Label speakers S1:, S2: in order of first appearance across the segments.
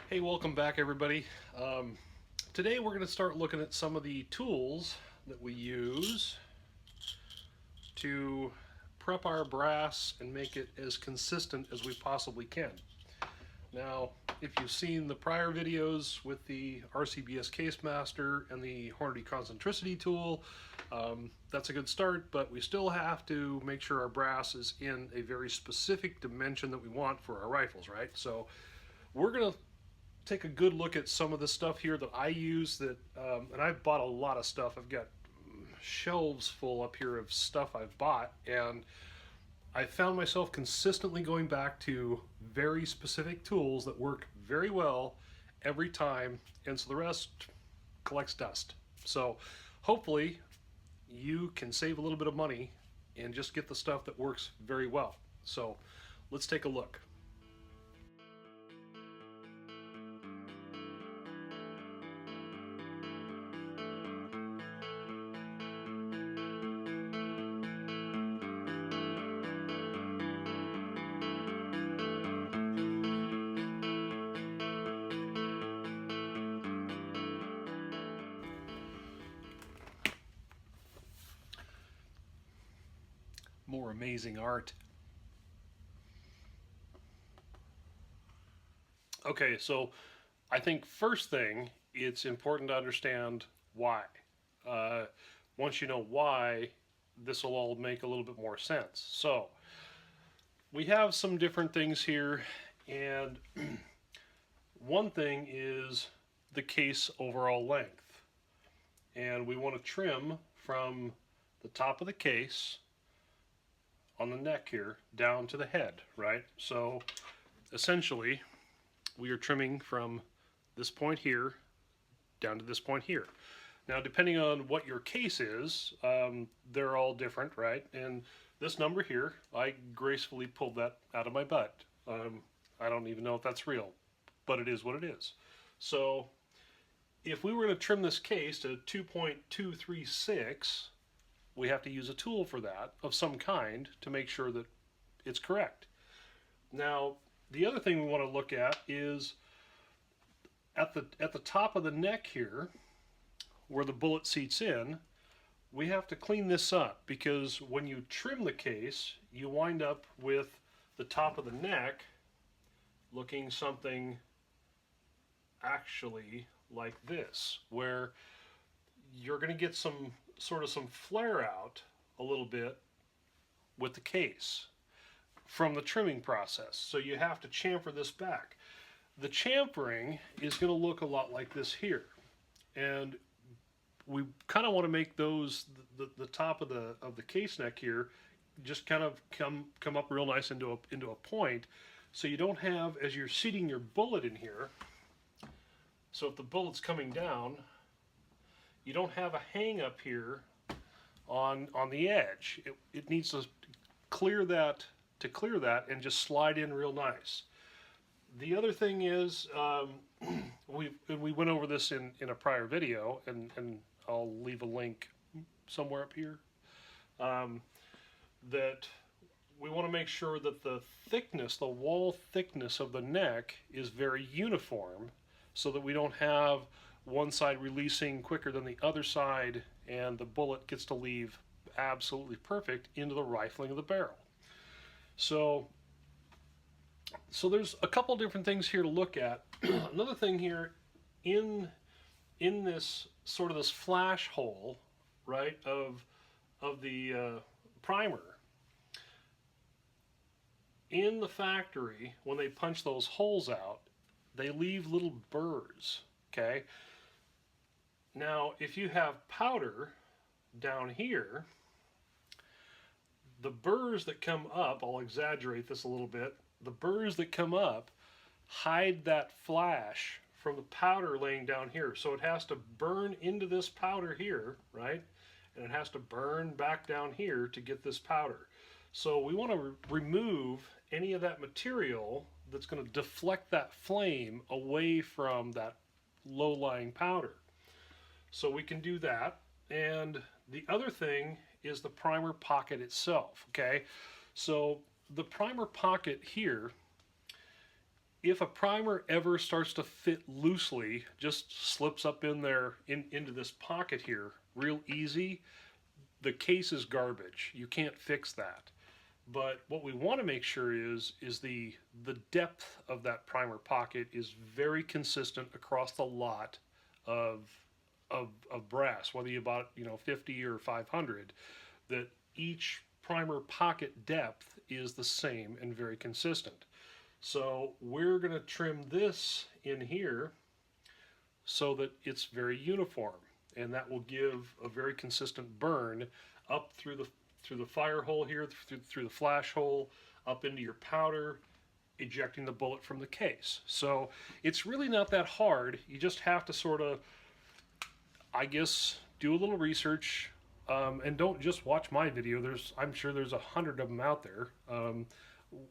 S1: Hey, welcome back everybody. Today we're going to start looking at some of the tools that we use to prep our brass and make it as consistent as we possibly can. Now, if you've seen the prior videos with the RCBS Case Master and the Hornady Concentricity tool, that's a good start, but we still have to make sure our brass is in a very specific dimension that we want for our rifles, right? So we're going to take a good look at some of the stuff here that I use and I've bought a lot of stuff. I've got shelves full up here of stuff I've bought, and I found myself consistently going back to very specific tools that work very well every time, and so the rest collects dust. So hopefully you can save a little bit of money and just get the stuff that works very well. So let's take a look. More amazing art. Okay, so I think first thing, it's important to understand why. Uh, Once you know why, this will all make a little bit more sense. So we have some different things here, and one thing is the case overall length. And we want to trim from the top of the case on the neck here down to the head, right? So essentially, we are trimming from this point here down to this point here. Now, depending on what your case is, they're all different, right? And this number here, I gracefully pulled that out of my butt. I don't even know if that's real, but it is what it is. So if we were to trim this case to 2.236, we have to use a tool for that of some kind to make sure that it's correct. Now, the other thing we want to look at is at the top of the neck here, where the bullet seats in, we have to clean this up, because when you trim the case, you wind up with the top of the neck looking something actually like this, where you're going to get some flare out a little bit with the case from the trimming process. So you have to chamfer this back. The chamfering is going to look a lot like this here, and we kind of want to make those the top of the case neck here just kind of come up real nice into a point, so you don't have, as you're seating your bullet in here, so if the bullet's coming down, you don't have a hang up here on the edge. It needs to clear that and just slide in real nice. The other thing is, we went over this in a prior video, and I'll leave a link somewhere up here, that we want to make sure that the thickness, the wall thickness of the neck is very uniform, so that we don't have one side releasing quicker than the other side, and the bullet gets to leave absolutely perfect into the rifling of the barrel. So there's a couple different things here to look at. Another thing here, in this sort of this flash hole, right, of the primer, in the factory, when they punch those holes out, they leave little burrs, okay? Now, if you have powder down here, the burrs that come up, I'll exaggerate this a little bit, the burrs that come up hide that flash from the powder laying down here. So it has to burn into this powder here, right? And it has to burn back down here to get this powder. So we want to remove any of that material that's going to deflect that flame away from that low-lying powder. So we can do that. And the other thing is the primer pocket itself, okay? So the primer pocket here If a primer ever starts to fit loosely, just slips up in there into this pocket here real easy, the case is garbage. You can't fix that. But what we want to make sure is the depth of that primer pocket is very consistent across the lot of of brass, whether you bought 50 or 500, that each primer pocket depth is the same and very consistent. So we're going to trim this in here so that it's very uniform, and that will give a very consistent burn up through the fire hole here, through the flash hole, up into your powder, ejecting the bullet from the case. So it's really not that hard. You just have to sort of, I guess, do a little research, and don't just watch my video. I'm sure there's 100 of them out there.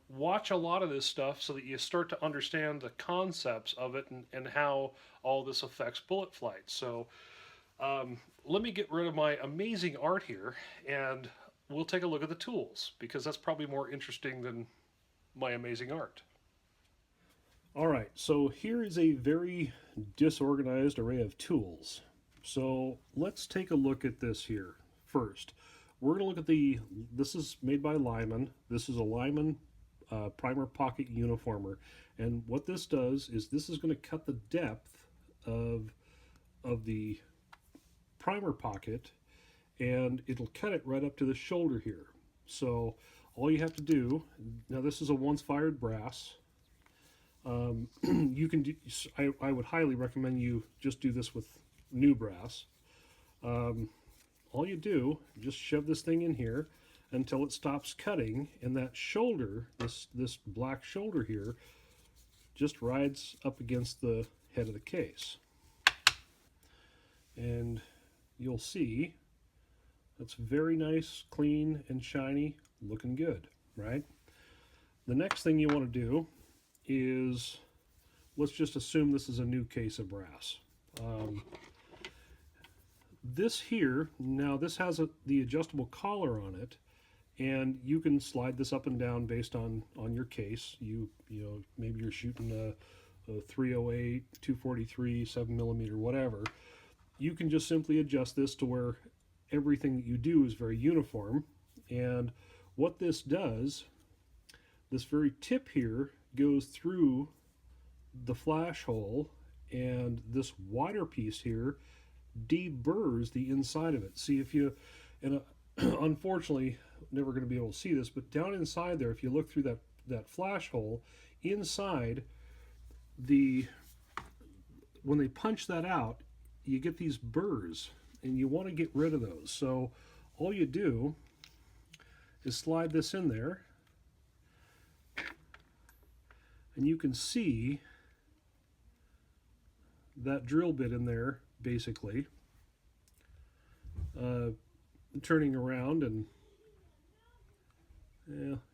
S1: Watch a lot of this stuff so that you start to understand the concepts of it, and how all this affects bullet flight. So let me get rid of my amazing art here, and we'll take a look at the tools, because that's probably more interesting than my amazing art. All right, so here is a very disorganized array of tools. So let's take a look at this here first. We're going to look at this is made by Lyman. This is a Lyman primer pocket uniformer. And what this does is this is going to cut the depth of the primer pocket, and it'll cut it right up to the shoulder here. So all you have to do, now this is a once fired brass. You can do, I would highly recommend you just do this with new brass. All you do, just shove this thing in here until it stops cutting, and that shoulder, this black shoulder here, just rides up against the head of the case. And you'll see that's very nice, clean, and shiny, looking good, right? The next thing you want to do is, let's just assume this is a new case of brass. This here, now this has the adjustable collar on it, and you can slide this up and down based on your case. You know, maybe you're shooting a 308, 243, 7mm, whatever. You can just simply adjust this to where everything that you do is very uniform. And what this does, this very tip here goes through the flash hole, and this wider piece here deburrs the inside of it. See, if you, and unfortunately, never going to be able to see this, but down inside there, if you look through that flash hole, inside when they punch that out, you get these burrs, and you want to get rid of those. So all you do is slide this in there, and you can see that drill bit in there, basically, turning around, and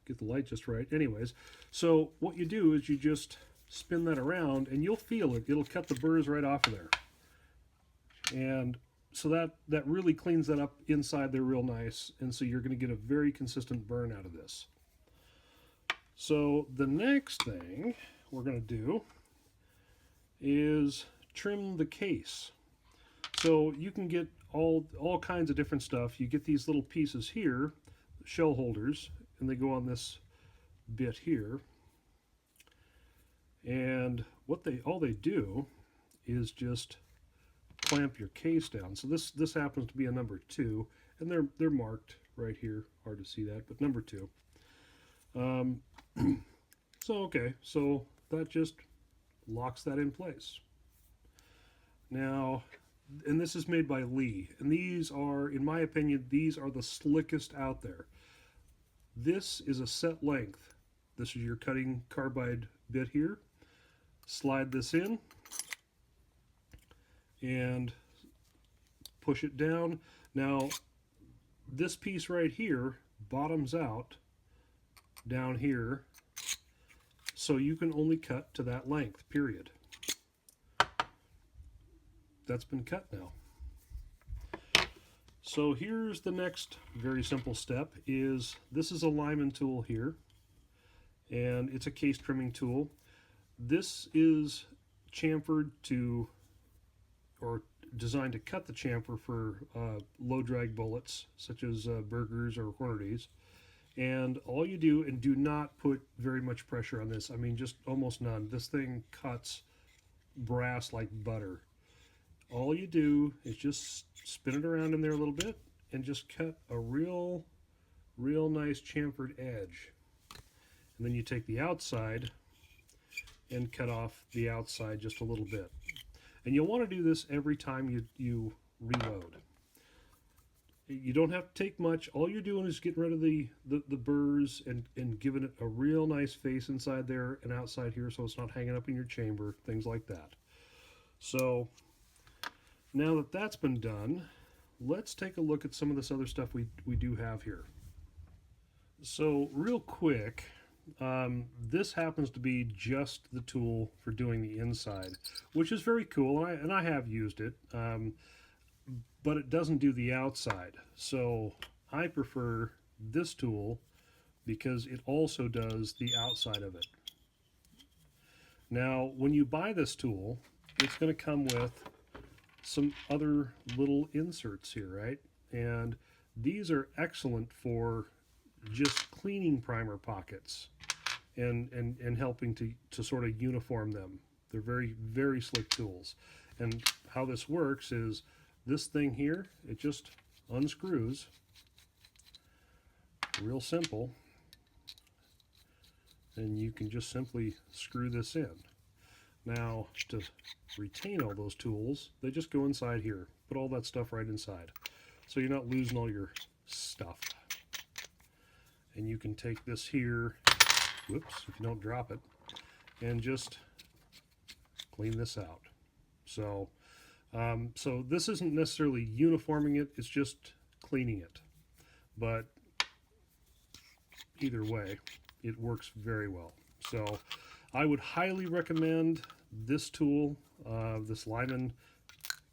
S1: get the light just right. Anyways, so what you do is you just spin that around, and you'll feel it. It'll cut the burrs right off of there. And so that really cleans that up inside there real nice, and so you're going to get a very consistent burn out of this. So the next thing we're going to do is trim the case. So you can get all kinds of different stuff. You get these little pieces here, shell holders, and they go on this bit here. And all they do is just clamp your case down. So this happens to be a number 2, and they're marked right here. Hard to see that, but number 2. So that just locks that in place. Now, and this is made by Lee, and these are, in my opinion, these are the slickest out there. This is a set length. This is your cutting carbide bit here. Slide this in and push it down. Now, this piece right here bottoms out down here, so you can only cut to that length, period. That's been cut now. So here's the next very simple step. This is a Lyman tool here, and it's a case trimming tool.
S2: This is chamfered to, or designed to cut the chamfer for low drag bullets, such as burgers or Hornadies. And all you do, and do not put very much pressure on this, I mean, just almost none. This thing cuts brass like butter. All you do is just spin it around in there a little bit and just cut a real nice chamfered edge. And then you take the outside and cut off the outside just a little bit. And you'll want to do this every time you reload. You don't have to take much. All you're doing is getting rid of the burrs and giving it a real nice face inside there and outside here so it's not hanging up in your chamber, things like that. So now that that's been done, let's take a look at some of this other stuff we do have here. So real quick, this happens to be just the tool for doing the inside, which is very cool, and I have used it, but it doesn't do the outside. So I prefer this tool because it also does the outside of it. Now, when you buy this tool, it's going to come with some other little inserts here, right? And these are excellent for just cleaning primer pockets and helping to sort of uniform them. They're very slick tools. And how this works is this thing here, it just unscrews, real simple, and you can just simply screw this in. Now, to retain all those tools, they just go inside here. Put all that stuff right inside, so you're not losing all your stuff. And you can take this here, whoops, if you don't drop it, and just clean this out. So, so this isn't necessarily uniforming it, it's just cleaning it. But either way, it works very well. So I would highly recommend this tool, this Lyman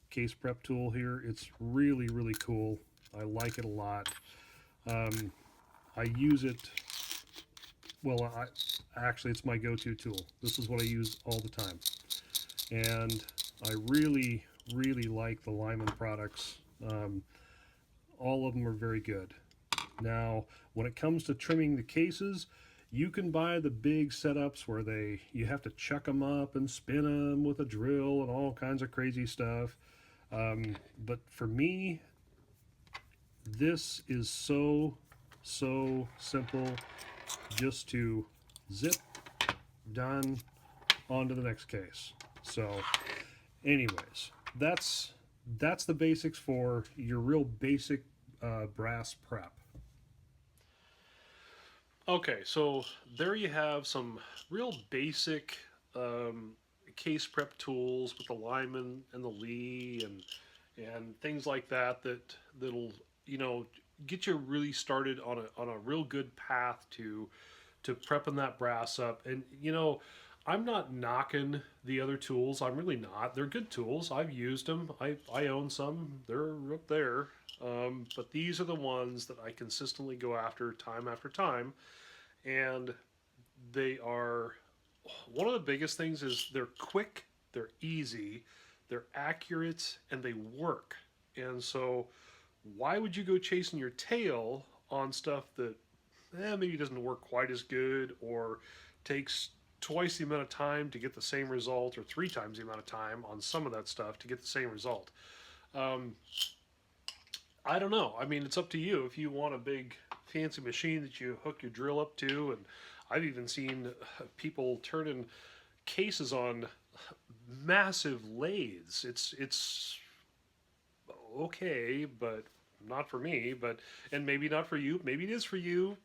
S2: case prep tool here. It's really cool. I like it a lot. I use it, well, actually it's my go-to tool. This is what I use all the time. And I really like the Lyman products. All of them are very good. Now, when it comes to trimming the cases, you can buy the big setups where you have to chuck them up and spin them with a drill and all kinds of crazy stuff. But for me, this is so simple, just to zip, done, on to the next case. So anyways, that's the basics for your real basic brass prep.
S1: Okay, so there you have some real basic case prep tools with the Lyman and the Lee and things like that'll get you really started on a real good path to prepping that brass up. And I'm not knocking the other tools. I'm really not. They're good tools. I've used them. I own some. They're up there. But these are the ones that I consistently go after after time. And they are, one of the biggest things is they're quick, they're easy, they're accurate, and they work. And so why would you go chasing your tail on stuff that maybe doesn't work quite as good, or takes twice the amount of time to get the same result, or three times the amount of time on some of that stuff to get the same result? Um, I don't know. I mean, it's up to you. If you want a big fancy machine that you hook your drill up to, and I've even seen people turning cases on massive lathes. It's okay, but not for me. But and maybe not for you. Maybe it is for you.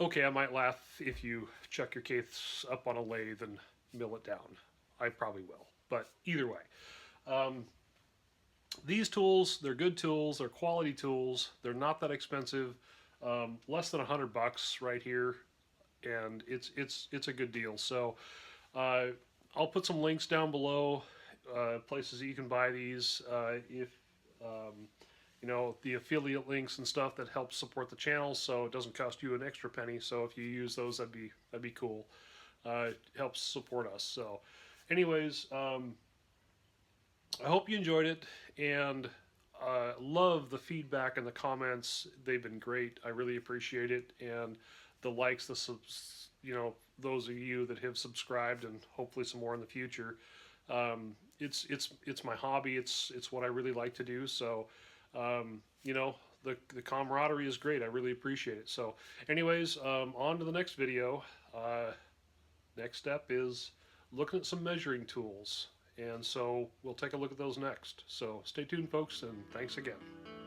S1: Okay, I might laugh if you chuck your case up on a lathe and mill it down. I probably will. But either way, um, these tools, they're good tools, they're quality tools, they're not that expensive, less than $100 right here, and it's a good deal. So uh, I'll put some links down below, places that you can buy these. If the affiliate links and stuff that helps support the channel, so it doesn't cost you an extra penny. So if you use those, that'd be cool. helps support us. So, anyways, I hope you enjoyed it, and love the feedback and the comments. They've been great. I really appreciate it, and the likes, the subs, those of you that have subscribed, and hopefully some more in the future. It's my hobby. It's what I really like to do. So, the camaraderie is great. I really appreciate it. So, anyways, on to the next video. Next step is looking at some measuring tools. And so we'll take a look at those next. So stay tuned, folks, and thanks again.